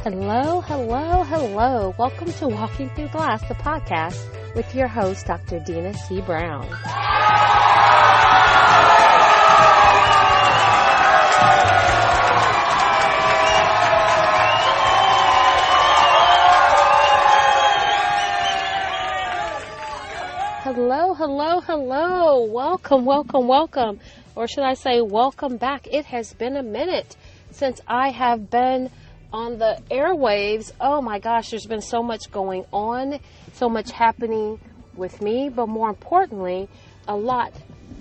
Hello, hello, hello. Welcome to Walking Through Glass, the podcast with your host, Dr. Dina C. Brown. Hello, hello, hello. Welcome, welcome, welcome. Or should I say welcome back. It has been a minute since I have been on the airwaves. Oh my gosh, there's been so much going on, so much happening with me, but more importantly, a lot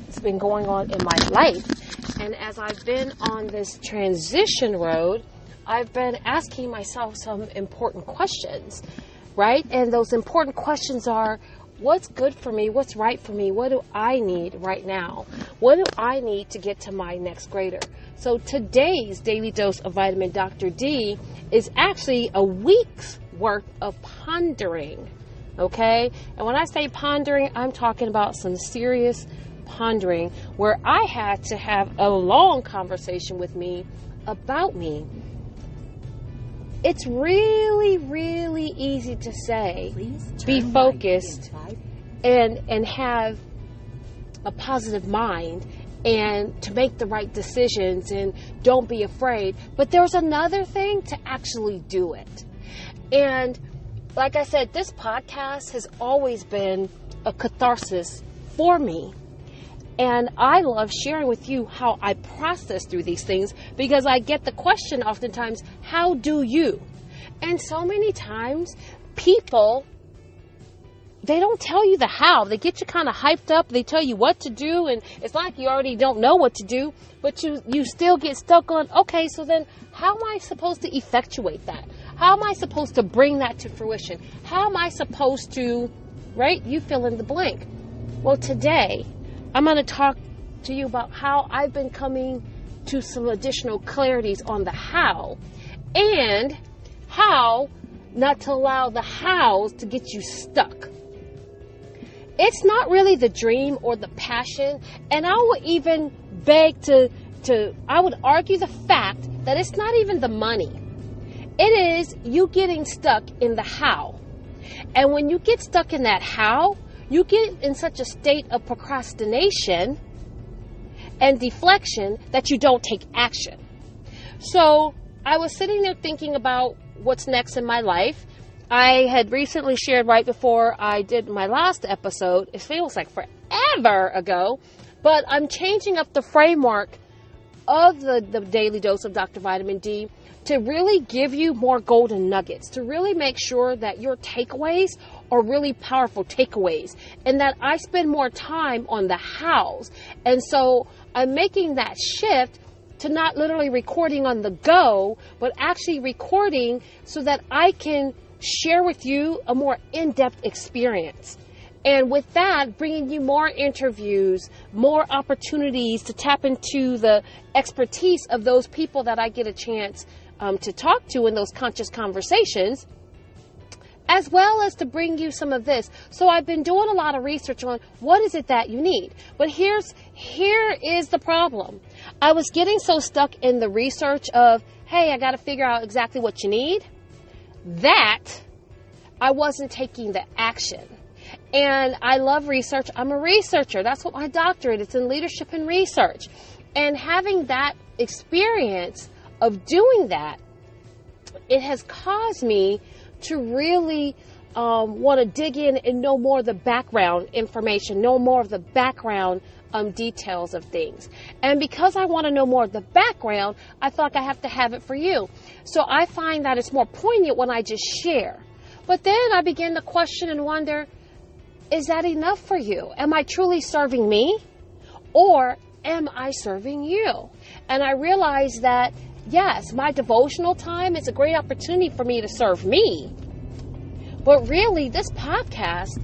has been going on in my life. And as I've been on this transition road, I've been asking myself some important questions, right? And those important questions are, what's good for me? What's right for me? What do I need right now? What do I need to get to my next grader? So today's daily dose of vitamin Dr. D is actually a week's worth of pondering, okay? And when I say pondering, I'm talking about some serious pondering where I had to have a long conversation with me about me. It's really, really easy to say, be focused and have a positive mind and to make the right decisions and don't be afraid. But there's another thing to actually do it. And like I said, this podcast has always been a catharsis for me. And I love sharing with you how I process through these things because I get the question oftentimes, how do you? And so many times people, they don't tell you the how. They get you kind of hyped up. They tell you what to do. And it's like you already don't know what to do, but you still get stuck on, okay, so then how am I supposed to effectuate that? How am I supposed to bring that to fruition? How am I supposed to, right? You fill in the blank. Well, today I'm going to talk to you about how I've been coming to some additional clarities on the how and how not to allow the hows to get you stuck. It's not really the dream or the passion, and I would even beg I would argue the fact that it's not even the money. It is you getting stuck in the how. And when you get stuck in that how, you get in such a state of procrastination and deflection that you don't take action. So I was sitting there thinking about what's next in my life. I had recently shared right before I did my last episode. It feels like forever ago, but I'm changing up the framework of the daily dose of Dr. Vitamin D to really give you more golden nuggets, to really make sure that your takeaways are really powerful takeaways and that I spend more time on the hows. And so I'm making that shift to not literally recording on the go, but actually recording so that I can share with you a more in-depth experience. And with that, bringing you more interviews, more opportunities to tap into the expertise of those people that I get a chance to talk to in those conscious conversations, as well as to bring you some of this. So I've been doing a lot of research on what is it that you need. But here is the problem. I was getting so stuck in the research of, hey, I got to figure out exactly what you need, that I wasn't taking the action. And I love research. I'm a researcher. That's what my doctorate is, in leadership and research. And having that experience of doing that, it has caused me to really want to dig in and know more of the background information, know more of the background details of things. And because I want to know more of the background, I thought I have to have it for you. So I find that it's more poignant when I just share. But then I begin to question and wonder, is that enough for you? Am I truly serving me? Or am I serving you? And I realized that, yes, my devotional time is a great opportunity for me to serve me. But really, this podcast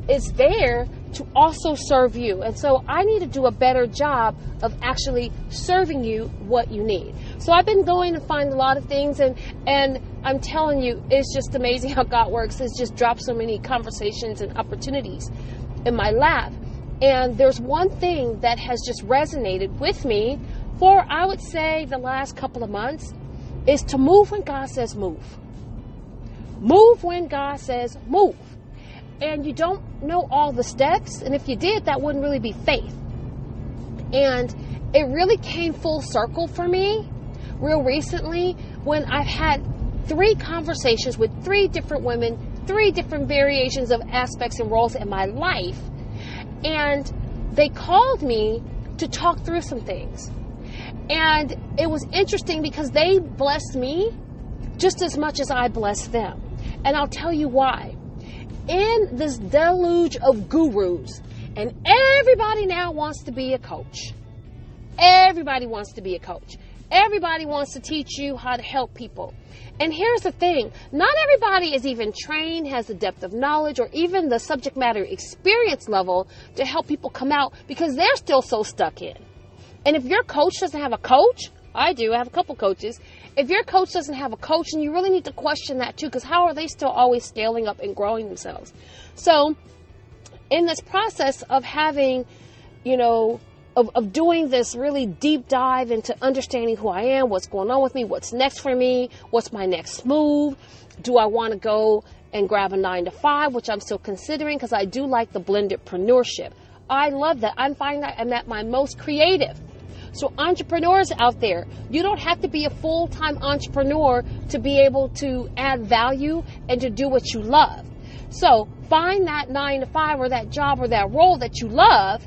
is there to also serve you. And so I need to do a better job of actually serving you what you need. So I've been going to find a lot of things, and I'm telling you, it's just amazing how God works. It's just dropped so many conversations and opportunities in my lap. And there's one thing that has just resonated with me for, I would say, the last couple of months, is to move when God says move. Move when God says move. And you don't know all the steps. And if you did, that wouldn't really be faith. And it really came full circle for me real recently when I've had 3 conversations with 3 different women, 3 different variations of aspects and roles in my life. And they called me to talk through some things. And it was interesting because they blessed me just as much as I blessed them. And I'll tell you why. In this deluge of gurus, and everybody now wants to be a coach. Everybody wants to be a coach. Everybody wants to teach you how to help people. And here's the thing. Not everybody is even trained, has the depth of knowledge, or even the subject matter experience level to help people come out because they're still so stuck in. And if your coach doesn't have a coach, I do, I have a couple coaches. If your coach doesn't have a coach, then you really need to question that too, because how are they still always scaling up and growing themselves? So in this process of having, of doing this really deep dive into understanding who I am, what's going on with me, what's next for me, what's my next move, do I want to go and grab a 9-to-5, which I'm still considering because I do like the blendedpreneurship. I love that. I'm finding that I'm at my most creative. So entrepreneurs out there, you don't have to be a full-time entrepreneur to be able to add value and to do what you love. So find that 9-to-5 or that job or that role that you love,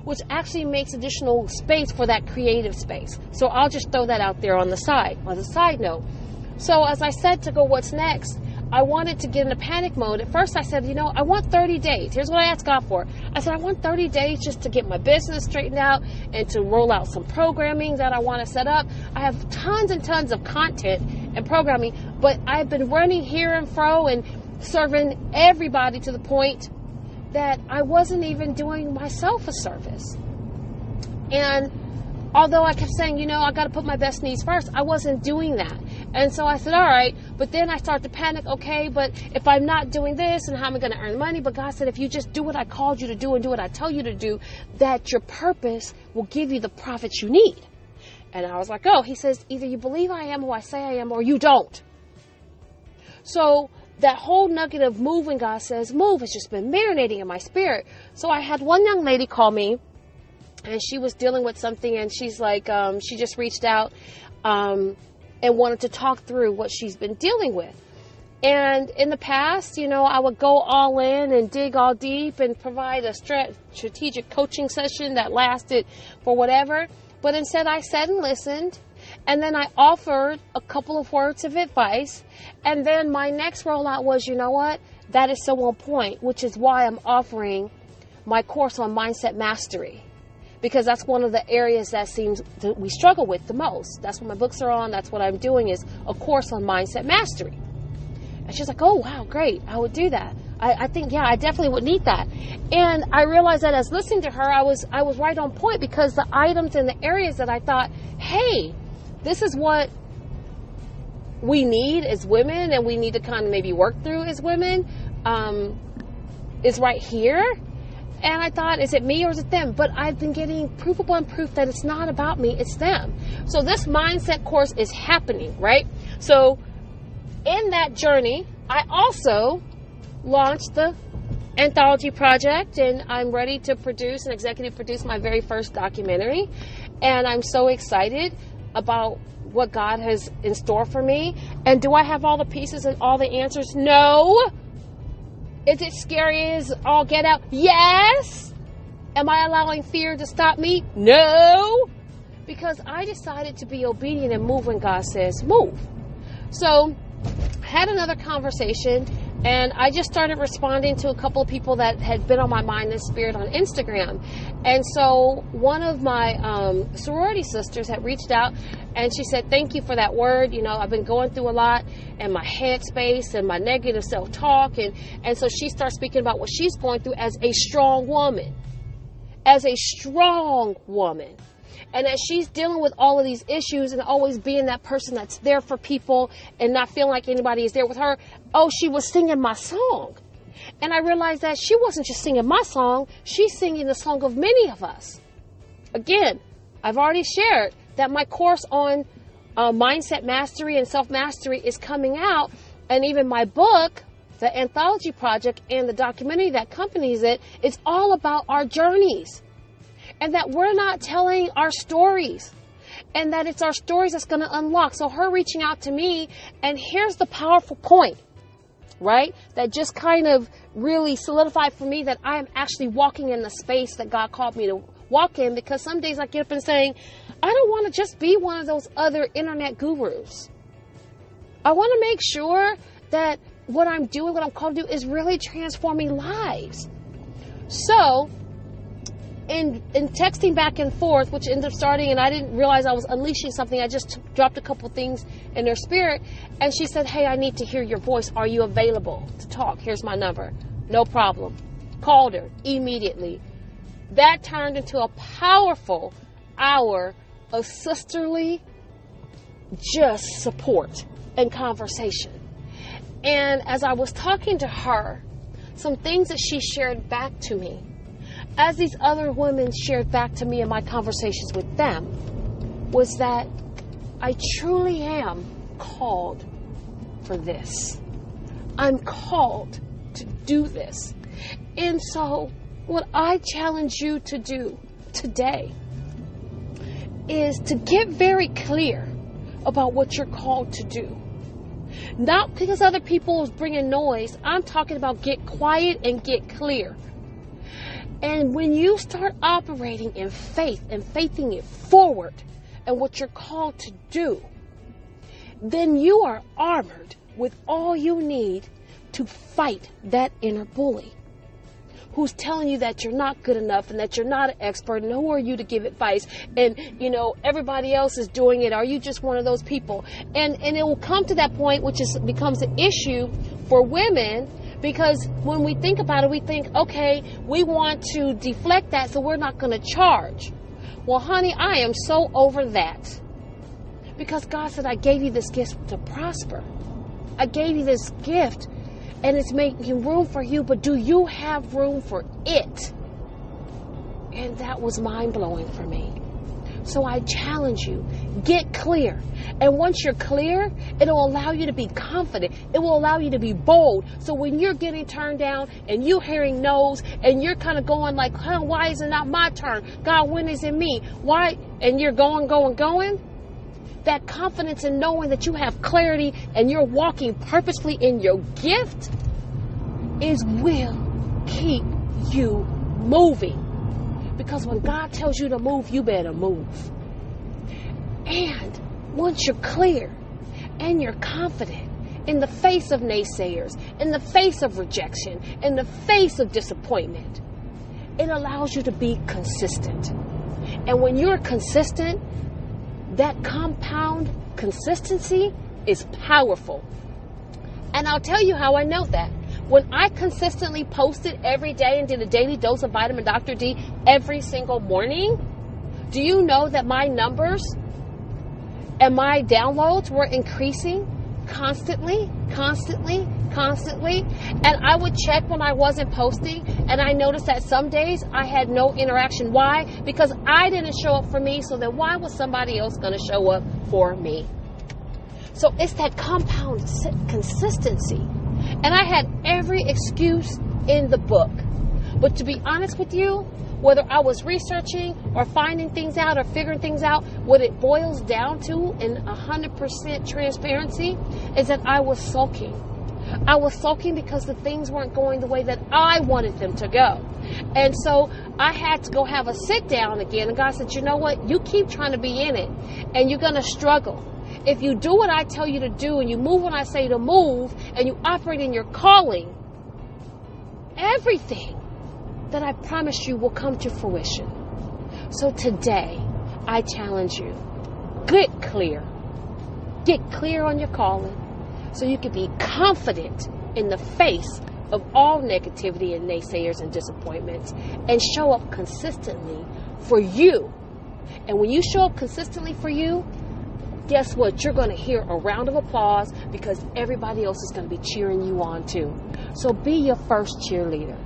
which actually makes additional space for that creative space. So I'll just throw that out there on the side note. So as I said to go, what's next? I wanted to get in a panic mode. At first I said, I want 30 days. Here's what I asked God for. I said, I want 30 days just to get my business straightened out and to roll out some programming that I want to set up. I have tons and tons of content and programming, but I've been running here and fro and serving everybody to the point that I wasn't even doing myself a service. And although I kept saying, I got to put my best needs first, I wasn't doing that. And so I said, all right, but then I started to panic. Okay, but if I'm not doing this, and how am I going to earn money? But God said, if you just do what I called you to do and do what I tell you to do, that your purpose will give you the profits you need. And I was like, oh, he says, either you believe I am who I say I am, or you don't. So that whole nugget of move when God says move has just been marinating in my spirit. So I had one young lady call me, and she was dealing with something, and she's like, she just reached out and wanted to talk through what she's been dealing with. And in the past, I would go all in and dig all deep and provide a strategic coaching session that lasted for whatever. But instead I sat and listened, and then I offered a couple of words of advice. And then my next rollout was, that is so on point, which is why I'm offering my course on mindset mastery. Because that's one of the areas that seems that we struggle with the most. That's what my books are on. That's what I'm doing, is a course on mindset mastery. And she's like, oh, wow, great. I would do that. I think, I definitely would need that. And I realized that as listening to her, I was right on point, because the items and the areas that I thought, hey, this is what we need as women, and we need to kind of maybe work through as women, is right here. And I thought, is it me or is it them? But I've been getting proof upon proof that it's not about me, it's them. So this mindset course is happening, right? So in that journey, I also launched the anthology project, and I'm ready to produce and executive produce my very first documentary. And I'm so excited about what God has in store for me. And do I have all the pieces and all the answers? No. Is it scary as all get out? Yes. Am I allowing fear to stop me? No. Because I decided to be obedient and move when God says move. So I had another conversation, and I just started responding to a couple of people that had been on my mind and spirit on Instagram. And so one of my sorority sisters had reached out, and she said, thank you for that word. I've been going through a lot, and my headspace and my negative self-talk. And so she starts speaking about what she's going through as a strong woman. As a strong woman. And as she's dealing with all of these issues and always being that person that's there for people and not feeling like anybody is there with her, she was singing my song. And I realized that she wasn't just singing my song, she's singing the song of many of us. Again, I've already shared that my course on mindset mastery and self-mastery is coming out. And even my book, the anthology project and the documentary that accompanies it, is all about our journeys. And that we're not telling our stories. And that it's our stories that's going to unlock. So her reaching out to me, and here's the powerful point, right? That just kind of really solidified for me that I am actually walking in the space that God called me to walk in. Because some days I get up and saying, I don't want to just be one of those other internet gurus. I want to make sure that what I'm doing, what I'm called to do, is really transforming lives. So, in texting back and forth, which ended up starting, and I didn't realize I was unleashing something, I just dropped a couple things in her spirit, and she said, hey, I need to hear your voice. Are you available to talk? Here's my number. No problem. Called her immediately. That turned into a powerful hour of sisterly just support and conversation. And as I was talking to her, some things that she shared back to me, as these other women shared back to me in my conversations with them, was that I truly am called for this. I'm called to do this. And so what I challenge you to do today is to get very clear about what you're called to do. Not because other people is bringing noise. I'm talking about get quiet and get clear. And when you start operating in faith and faithing it forward and what you're called to do, then you are armored with all you need to fight that inner bully who's telling you that you're not good enough and that you're not an expert, and who are you to give advice, and everybody else is doing it. Are you just one of those people? And it will come to that point, which becomes an issue for women, because when we think about it, we think, okay, we want to deflect that, so we're not going to charge. Well, honey, I am so over that, because God said, I gave you this gift to prosper. I gave you this gift, and it's making room for you, but do you have room for it? And that was mind-blowing for me. So I challenge you, get clear. And once you're clear, it'll allow you to be confident. It will allow you to be bold. So when you're getting turned down and you're hearing no's and you're kind of going like, why is it not my turn? God, when is it me? Why? And you're going. That confidence in knowing that you have clarity and you're walking purposefully in your gift will keep you moving. Because when God tells you to move, you better move. And once you're clear and you're confident in the face of naysayers, in the face of rejection, in the face of disappointment, it allows you to be consistent. And when you're consistent, that compound consistency is powerful. And I'll tell you how I know that. When I consistently posted every day and did a daily dose of vitamin Dr. D every single morning, do you know that my numbers and my downloads were increasing constantly? And I would check when I wasn't posting, and I noticed that some days I had no interaction. Why? Because I didn't show up for me, so then why was somebody else going to show up for me? So it's that compound consistency. And I had every excuse in the book. But to be honest with you, whether I was researching or finding things out or figuring things out, what it boils down to in 100% transparency is that I was sulking. I was sulking because the things weren't going the way that I wanted them to go. And so I had to go have a sit down again. And God said, you know what? You keep trying to be in it and you're going to struggle. If you do what I tell you to do and you move when I say to move and you operate in your calling, everything that I promised you will come to fruition. So today, I challenge you, get clear. Get clear on your calling so you can be confident in the face of all negativity and naysayers and disappointments and show up consistently for you. And when you show up consistently for you, guess what? You're going to hear a round of applause because everybody else is going to be cheering you on too. So be your first cheerleader.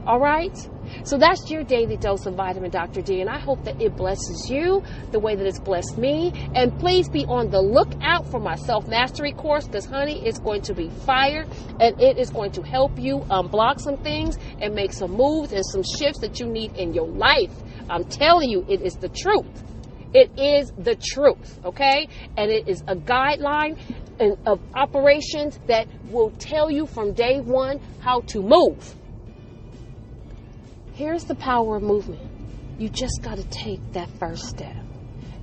All right? So that's your daily dose of vitamin Dr. D, and I hope that it blesses you the way that it's blessed me. And please be on the lookout for my self-mastery course, because honey, it's going to be fire, and it is going to help you unblock some things and make some moves and some shifts that you need in your life. I'm telling you, it is the truth. It is the truth, okay? And it is a guideline of operations that will tell you from day one how to move. Here's the power of movement. You just got to take that first step.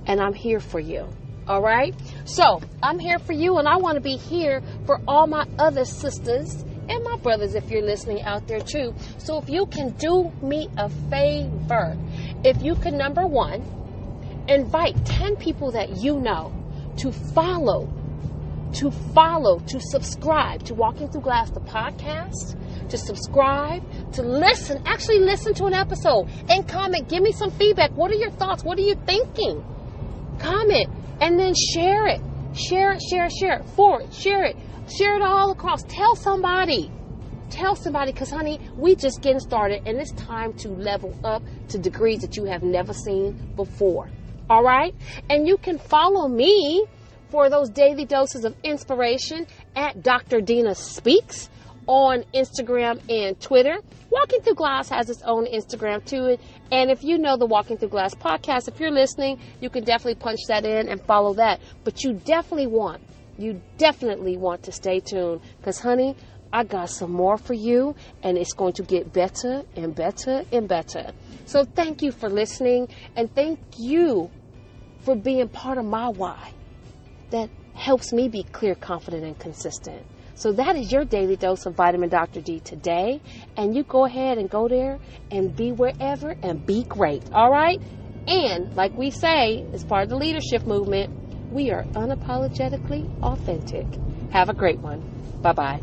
And I'm here for you. All right? So I'm here for you, and I want to be here for all my other sisters and my brothers if you're listening out there too. So if you can do me a favor, if you can, number one, invite 10 people that you know to follow, to subscribe to Walking Through Glass, the podcast, to subscribe, to listen, actually listen to an episode and comment. Give me some feedback. What are your thoughts? What are you thinking? Comment and then share it. Share it. Forward, share it all across. Tell somebody, because honey, we just getting started, and it's time to level up to degrees that you have never seen before. All right? And you can follow me for those daily doses of inspiration at Dr. Dina Speaks on Instagram and Twitter. Walking Through Glass has its own Instagram too. And if you know the Walking Through Glass podcast, if you're listening, you can definitely punch that in and follow that. But you definitely want to stay tuned, because honey, I got some more for you, and it's going to get better and better and better. So thank you for listening, and thank you for being part of my why that helps me be clear, confident, and consistent. So that is your daily dose of vitamin Dr. D today. And you go ahead and go there and be wherever and be great. All right? And like we say, as part of the leadership movement, we are unapologetically authentic. Have a great one. Bye-bye.